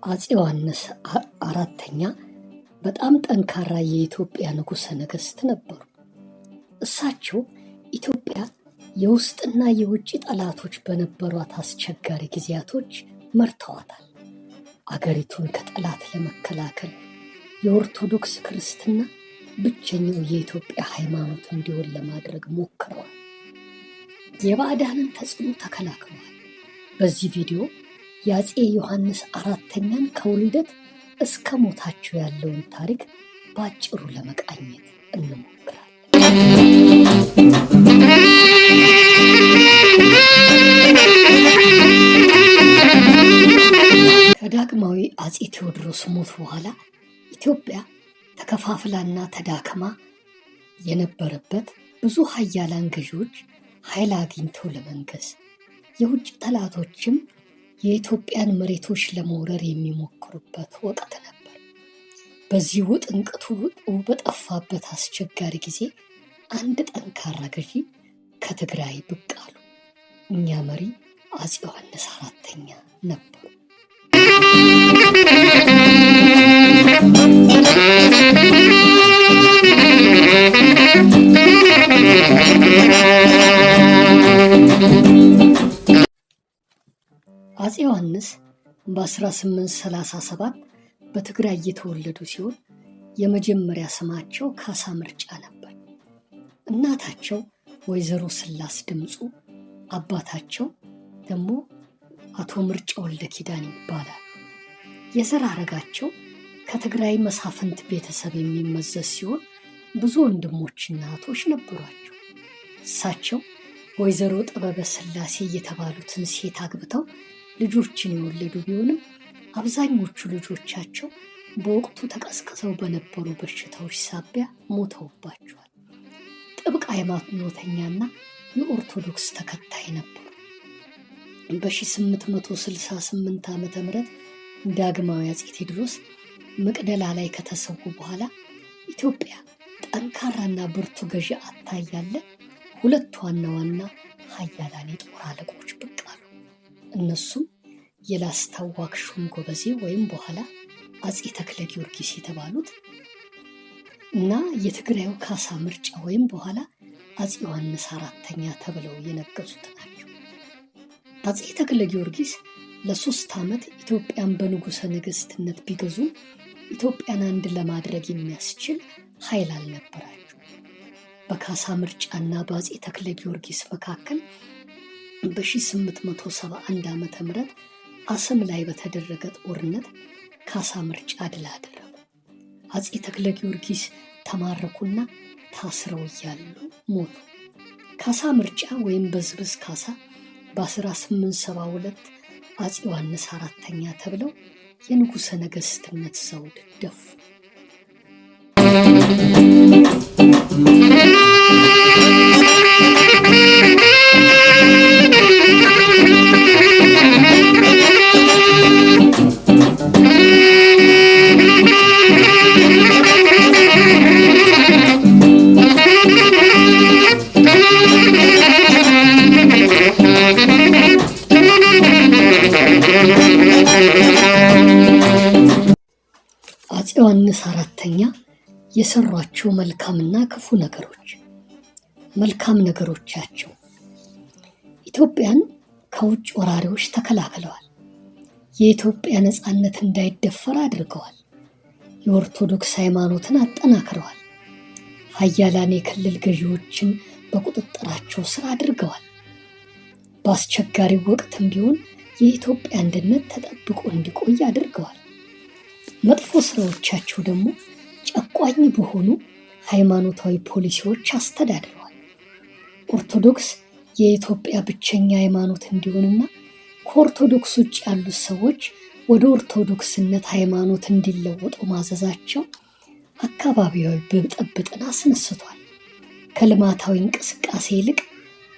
አፄ ዮሐንስ አራተኛ በጣም ጠንካራ የኢትዮጵያ ንጉሠ ነገሥት ነበሩ። እሳቸው ኢትዮጵያ የውስጥና የውጭ ጠላቶች በነበሯት አስቸጋሪ ጊዜያቶች መርተዋታል። አገሪቱን ከጠላት ለመከላከል የኦርቶዶክስ ክርስትና ብቸኛው የኢትዮጵያ ሃይማኖት እንዲሆን ለማድረግ ሞክረዋል። የባዕዳንን ተጽዕኖ ተከላክለዋል። በዚህ ቪዲዮ የአፄ ዮሐንስ አራተኛን ከውልደት እስከ ሞታቸው ያለውን ታሪክ በአጭሩ ለመቃኘት እንሞክራለን። ከዳግማዊ አፄ ቴዎድሮስ ሞት በኋላ ኢትዮጵያ ተከፋፍላና ተዳክማ የነበረበት ብዙ ኃያላን ገዢዎች ኃይል አግኝተው ለመንገስ የውጭ ጠላቶችም የኢትዮጵያን መሬቶች ለመውረር የሚሞክሩበት ወቅት ነበር። በዚህ ውጥንቅጡ በጠፋበት አስቸጋሪ ጊዜ አንድ ጠንካራ ገዢ ከትግራይ ብቅ አሉ። እኛ መሪ አፄ ዮሐንስ አራተኛ ነበሩ። አፄ ዮሐንስ በ1837 በትግራይ የተወለዱ ሲሆን የመጀመሪያ ስማቸው ካሳ ምርጫ ነበር። እናታቸው ወይዘሮ ስላስ ድምፁ፣ አባታቸው ደግሞ አቶ ምርጫ ወልደ ኪዳን ይባላል። የዘር ሐረጋቸው ከትግራይ መሳፍንት ቤተሰብ የሚመዘዝ ሲሆን ብዙ ወንድሞችና እህቶች ነበሯቸው። እሳቸው ወይዘሮ ጥበበ ስላሴ የተባሉትን ሴት አግብተው ልጆችን የወለዱ ቢሆንም አብዛኞቹ ልጆቻቸው በወቅቱ ተቀስቅሰው በነበሩ በሽታዎች ሳቢያ ሞተውባቸዋል። ጥብቅ ሃይማኖተኛና የኦርቶዶክስ ተከታይ ነበሩ። በ1868 ዓ.ም ዳግማዊ አፄ ቴዎድሮስ መቅደላ ላይ ከተሰዉ በኋላ ኢትዮጵያ ጠንካራና ብርቱ ገዢ አጥታ እያለ ሁለት ዋና ዋና ኃያላን የጦር አለቆች ብቅ አሉ። እነሱም የላስታው ዋክሹም ጎበዜ ወይም በኋላ አፄ ተክለ ጊዮርጊስ የተባሉት እና የትግራዩ ካሳ ምርጫ ወይም በኋላ አፄ ዮሐንስ አራተኛ ተብለው የነገሱት ናቸው። አፄ ተክለ ጊዮርጊስ ለ3 ዓመት ኢትዮጵያን በንጉሠ ነገሥትነት ቢገዙ ኢትዮጵያን አንድ ለማድረግ የሚያስችል ኃይል አልነበራቸው። በካሳ ምርጫና በአፄ ተክለ ጊዮርጊስ መካከል በ1871 ዓ.ም አሰም ላይ በተደረገ ጦርነት ካሳ ምርጫ ድል አደረጉ። አፄ ተክለ ጊዮርጊስ ተማረኩና ታስረው እያሉ ሞቱ። ካሳ ምርጫ ወይም በዝብዝ ካሳ በ1872 አፄ ዮሐንስ አራተኛ ተብለው የንጉሠ ነገሥትነት ዘውድ ደፉ። አፄ ዮሐንስ አራተኛ የሰሯቸው መልካምና ክፉ ነገሮች። መልካም ነገሮቻቸው ኢትዮጵያን ከውጭ ወራሪዎች ተከላክለዋል። የኢትዮጵያ ነፃነት እንዳይደፈር አድርገዋል። የኦርቶዶክስ ሃይማኖትን አጠናክረዋል። ኃያላን የክልል ገዢዎችን በቁጥጥራቸው ስር አድርገዋል። በአስቸጋሪ ወቅትም ቢሆን የኢትዮጵያ አንድነት ተጠብቆ እንዲቆይ አድርገዋል። መጥፎ ስራዎቻቸው ደግሞ ጨቋኝ በሆኑ ሃይማኖታዊ ፖሊሲዎች አስተዳድረዋል። ኦርቶዶክስ የኢትዮጵያ ብቸኛ ሃይማኖት እንዲሆንና ከኦርቶዶክስ ውጭ ያሉት ሰዎች ወደ ኦርቶዶክስነት ሃይማኖት እንዲለወጡ ማዘዛቸው አካባቢያዊ ብጥብጥን አስነስቷል። ከልማታዊ እንቅስቃሴ ይልቅ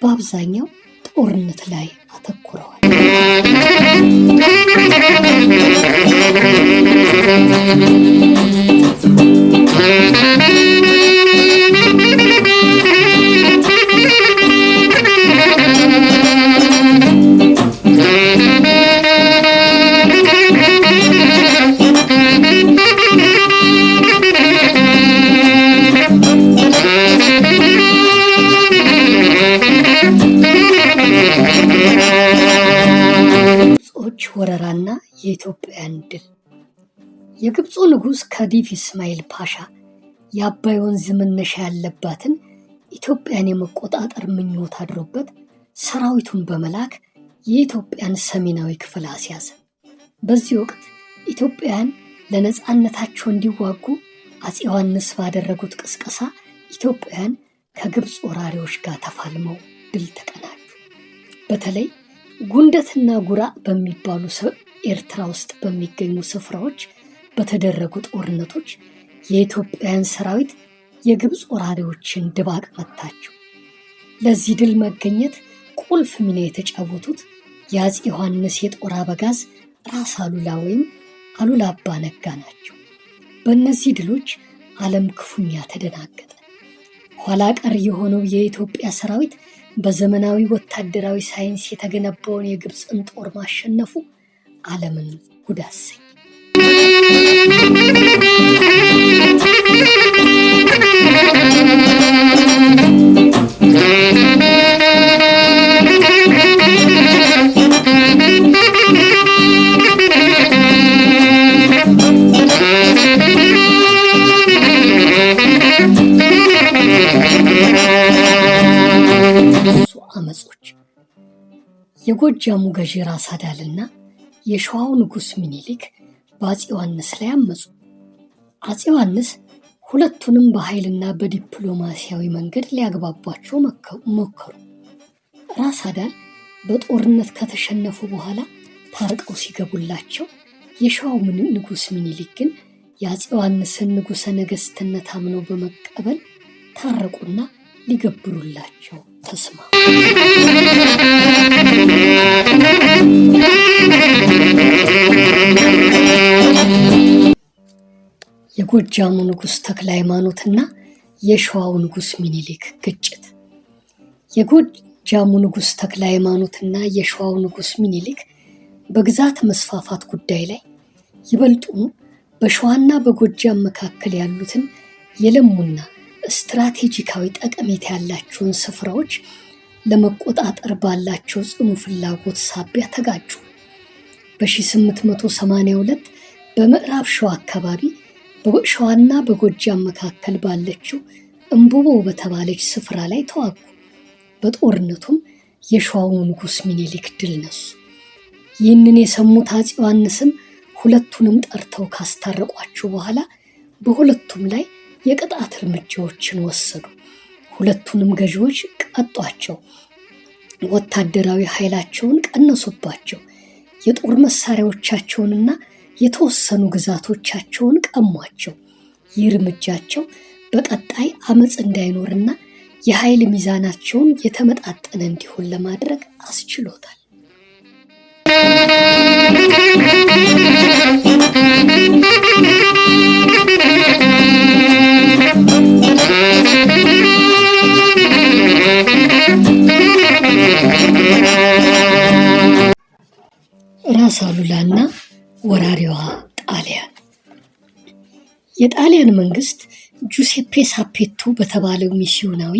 በአብዛኛው ጦርነት ላይ አተኩረዋል። ወረራና የኢትዮጵያን ድል። የግብፁ ንጉሥ ካዲፍ እስማኤል ፓሻ የአባይ ወንዝ መነሻ ያለባትን ኢትዮጵያን የመቆጣጠር ምኞት አድሮበት ሰራዊቱን በመላክ የኢትዮጵያን ሰሜናዊ ክፍል አስያዘ። በዚህ ወቅት ኢትዮጵያን ለነፃነታቸው እንዲዋጉ አፄ ዮሐንስ ባደረጉት ቅስቀሳ ኢትዮጵያን ከግብፅ ወራሪዎች ጋር ተፋልመው ድል ተቀናጁ። በተለይ ጉንደትና ጉራ በሚባሉ ኤርትራ ውስጥ በሚገኙ ስፍራዎች በተደረጉ ጦርነቶች የኢትዮጵያን ሰራዊት የግብፅ ወራሪዎችን ድባቅ መታቸው። ለዚህ ድል መገኘት ቁልፍ ሚና የተጫወቱት የአፄ ዮሐንስ የጦር አበጋዝ ራስ አሉላ ወይም አሉላ አባ ነጋ ናቸው። በእነዚህ ድሎች ዓለም ክፉኛ ተደናገጠ። ኋላ ቀር የሆነው የኢትዮጵያ ሰራዊት በዘመናዊ ወታደራዊ ሳይንስ የተገነባውን የግብፅን ጦር ማሸነፉ ዓለምን ጉድ አሰኘ። አመጾች የጎጃሙ ገዢ ራስ አዳልና የሸዋው ንጉሥ ሚኒሊክ በአፄ ዮሐንስ ላይ አመፁ። አፄ ዮሐንስ ሁለቱንም በኃይልና በዲፕሎማሲያዊ መንገድ ሊያግባቧቸው ሞከሩ። ራስ አዳል በጦርነት ከተሸነፉ በኋላ ታርቀው ሲገቡላቸው፣ የሸዋው ንጉሥ ሚኒሊክ ግን የአፄ ዮሐንስን ንጉሠ ነገሥትነት አምነው በመቀበል ታረቁና ሊገብሩላቸው ተስማሙ። የጎጃሙ ንጉሥ ተክለ ሃይማኖትና የሸዋው ንጉሥ ሚኒሊክ ግጭት። የጎጃሙ ንጉሥ ተክለ ሃይማኖትና የሸዋው ንጉሥ ሚኒሊክ በግዛት መስፋፋት ጉዳይ ላይ ይበልጡኑ በሸዋና በጎጃም መካከል ያሉትን የለሙና ስትራቴጂካዊ ጠቀሜታ ያላቸውን ስፍራዎች ለመቆጣጠር ባላቸው ጽኑ ፍላጎት ሳቢያ ተጋጩ። በ1882 በምዕራብ ሸዋ አካባቢ በሸዋና በጎጃም መካከል ባለችው እምቦቦ በተባለች ስፍራ ላይ ተዋጉ። በጦርነቱም የሸዋው ንጉሥ ሚኒሊክ ድል ነሱ። ይህንን የሰሙት አፄ ዮሐንስም ሁለቱንም ጠርተው ካስታረቋቸው በኋላ በሁለቱም ላይ የቅጣት እርምጃዎችን ወሰዱ። ሁለቱንም ገዢዎች ቀጧቸው። ወታደራዊ ኃይላቸውን ቀነሱባቸው። የጦር መሳሪያዎቻቸውንና የተወሰኑ ግዛቶቻቸውን ቀሟቸው። ይህ እርምጃቸው በቀጣይ አመፅ እንዳይኖርና የኃይል ሚዛናቸውን የተመጣጠነ እንዲሆን ለማድረግ አስችሎታል። ራስ አሉላና ወራሪዋ ጣሊያን። የጣሊያን መንግስት ጁሴፔ ሳፔቶ በተባለው ሚስዮናዊ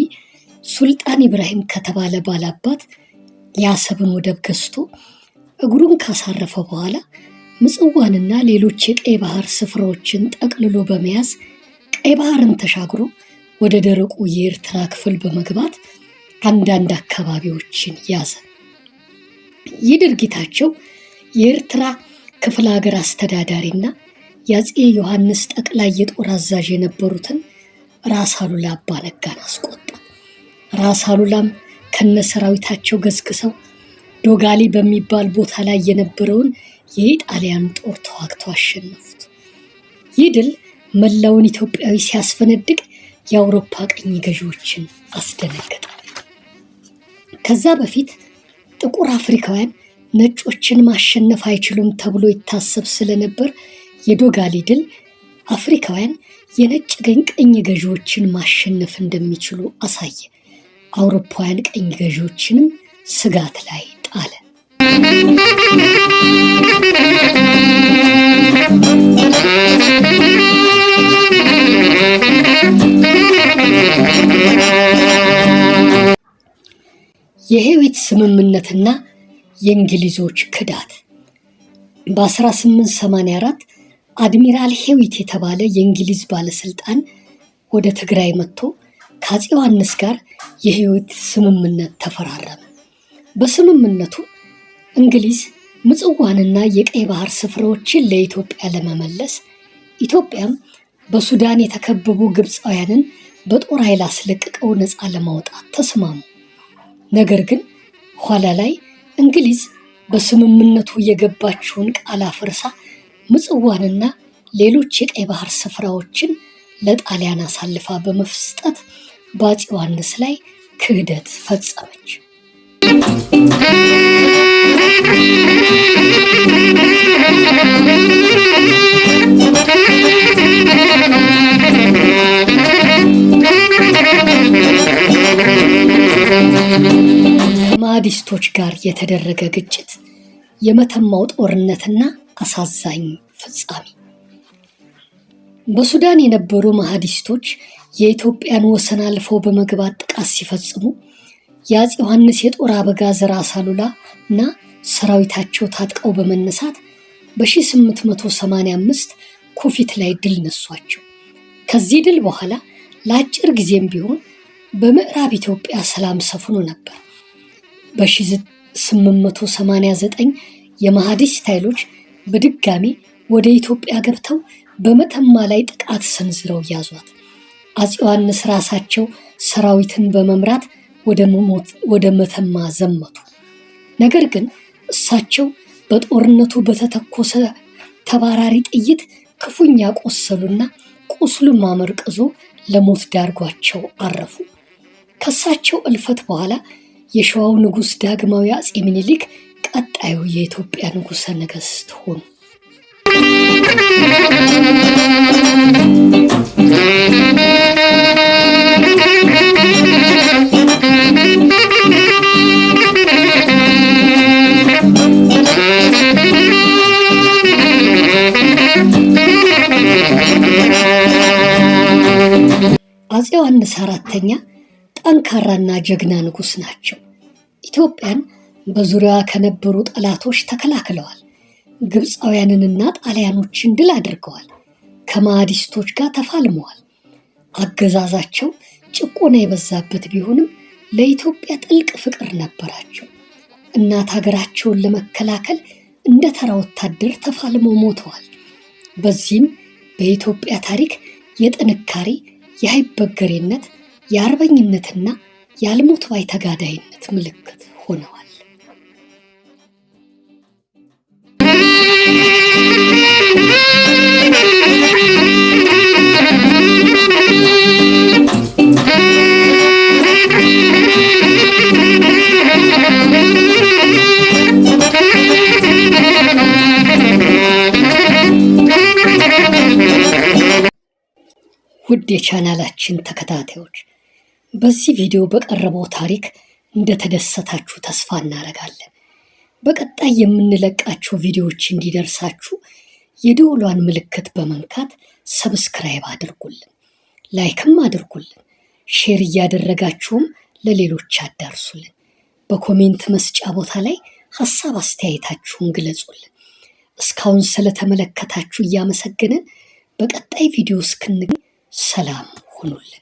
ሱልጣን ኢብራሂም ከተባለ ባላባት የአሰብን ወደብ ገዝቶ እግሩን ካሳረፈ በኋላ ምጽዋንና ሌሎች የቀይ ባህር ስፍራዎችን ጠቅልሎ በመያዝ ቀይ ባህርን ተሻግሮ ወደ ደረቁ የኤርትራ ክፍል በመግባት አንዳንድ አካባቢዎችን ያዘ። ይህ ድርጊታቸው የኤርትራ ክፍለ ሀገር አስተዳዳሪና የአፄ ዮሐንስ ጠቅላይ የጦር አዛዥ የነበሩትን ራስ አሉላ አባ ነጋን አስቆጣ። ራስ አሉላም ከነሰራዊታቸው ገስግሰው ዶጋሊ በሚባል ቦታ ላይ የነበረውን የኢጣሊያን ጦር ተዋግተው አሸነፉት። ይህ ድል መላውን ኢትዮጵያዊ ሲያስፈነድቅ የአውሮፓ ቀኝ ገዢዎችን አስደነገጠ። ከዛ በፊት ጥቁር አፍሪካውያን ነጮችን ማሸነፍ አይችሉም ተብሎ ይታሰብ ስለነበር የዶጋሊ ድል አፍሪካውያን የነጭ ቀኝ ገዢዎችን ማሸነፍ እንደሚችሉ አሳየ። አውሮፓውያን ቀኝ ገዢዎችንም ስጋት ላይ ጣለ። የሄዊት ስምምነትና የእንግሊዞች ክዳት። በ1884 አድሚራል ሄዊት የተባለ የእንግሊዝ ባለስልጣን ወደ ትግራይ መጥቶ ከአፄ ዮሐንስ ጋር የህይወት ስምምነት ተፈራረመ። በስምምነቱ እንግሊዝ ምጽዋንና የቀይ ባህር ስፍራዎችን ለኢትዮጵያ ለመመለስ፣ ኢትዮጵያም በሱዳን የተከበቡ ግብፃውያንን በጦር ኃይል አስለቅቀው ነፃ ለማውጣት ተስማሙ። ነገር ግን ኋላ ላይ እንግሊዝ በስምምነቱ የገባችውን ቃል አፍርሳ ምጽዋንና ሌሎች የቀይ ባህር ስፍራዎችን ለጣሊያን አሳልፋ በመስጠት በአፄ ዮሐንስ ላይ ክህደት ፈጸመች። ከማህዲስቶች ጋር የተደረገ ግጭት፣ የመተማው ጦርነትና አሳዛኝ ፍጻሜ። በሱዳን የነበሩ ማህዲስቶች የኢትዮጵያን ወሰን አልፈው በመግባት ጥቃት ሲፈጽሙ የአፄ ዮሐንስ የጦር አበጋዝ ራስ አሉላ እና ሰራዊታቸው ታጥቀው በመነሳት በ1885 ኩፊት ላይ ድል ነሷቸው። ከዚህ ድል በኋላ ለአጭር ጊዜም ቢሆን በምዕራብ ኢትዮጵያ ሰላም ሰፍኖ ነበር። በ1889 የማህዲስት ኃይሎች በድጋሚ ወደ ኢትዮጵያ ገብተው በመተማ ላይ ጥቃት ሰንዝረው ያዟት። አፄ ዮሐንስ ራሳቸው ሰራዊትን በመምራት ወደ መተማ ዘመቱ። ነገር ግን እሳቸው በጦርነቱ በተተኮሰ ተባራሪ ጥይት ክፉኛ ቆሰሉና ቁስሉም አመርቅዞ ለሞት ዳርጓቸው አረፉ። ከእሳቸው እልፈት በኋላ የሸዋው ንጉሥ ዳግማዊ አፄ ምኒልክ ቀጣዩ የኢትዮጵያ ንጉሠ ነገሥት ሆኑ። አፄ ዮሐንስ አራተኛ ጠንካራና ጀግና ንጉሥ ናቸው። ኢትዮጵያን በዙሪያዋ ከነበሩ ጠላቶች ተከላክለዋል። ግብፃውያንንና ጣሊያኖችን ድል አድርገዋል። ከማህዲስቶች ጋር ተፋልመዋል። አገዛዛቸው ጭቆና የበዛበት ቢሆንም ለኢትዮጵያ ጥልቅ ፍቅር ነበራቸው። እናት ሀገራቸውን ለመከላከል እንደ ተራ ወታደር ተፋልመው ሞተዋል። በዚህም በኢትዮጵያ ታሪክ የጥንካሬ፣ የአይበገሬነት፣ የአርበኝነትና የአልሞት ባይ ተጋዳይነት ምልክት ሆነዋል። ውድ የቻናላችን ተከታታዮች በዚህ ቪዲዮ በቀረበው ታሪክ እንደተደሰታችሁ ተስፋ እናደርጋለን። በቀጣይ የምንለቃቸው ቪዲዮዎች እንዲደርሳችሁ የደወሏን ምልክት በመንካት ሰብስክራይብ አድርጉልን፣ ላይክም አድርጉልን፣ ሼር እያደረጋችሁም ለሌሎች አዳርሱልን። በኮሜንት መስጫ ቦታ ላይ ሀሳብ አስተያየታችሁን ግለጹልን። እስካሁን ስለተመለከታችሁ እያመሰገንን በቀጣይ ቪዲዮ እስክንገናኝ ሰላም ሁኑልን።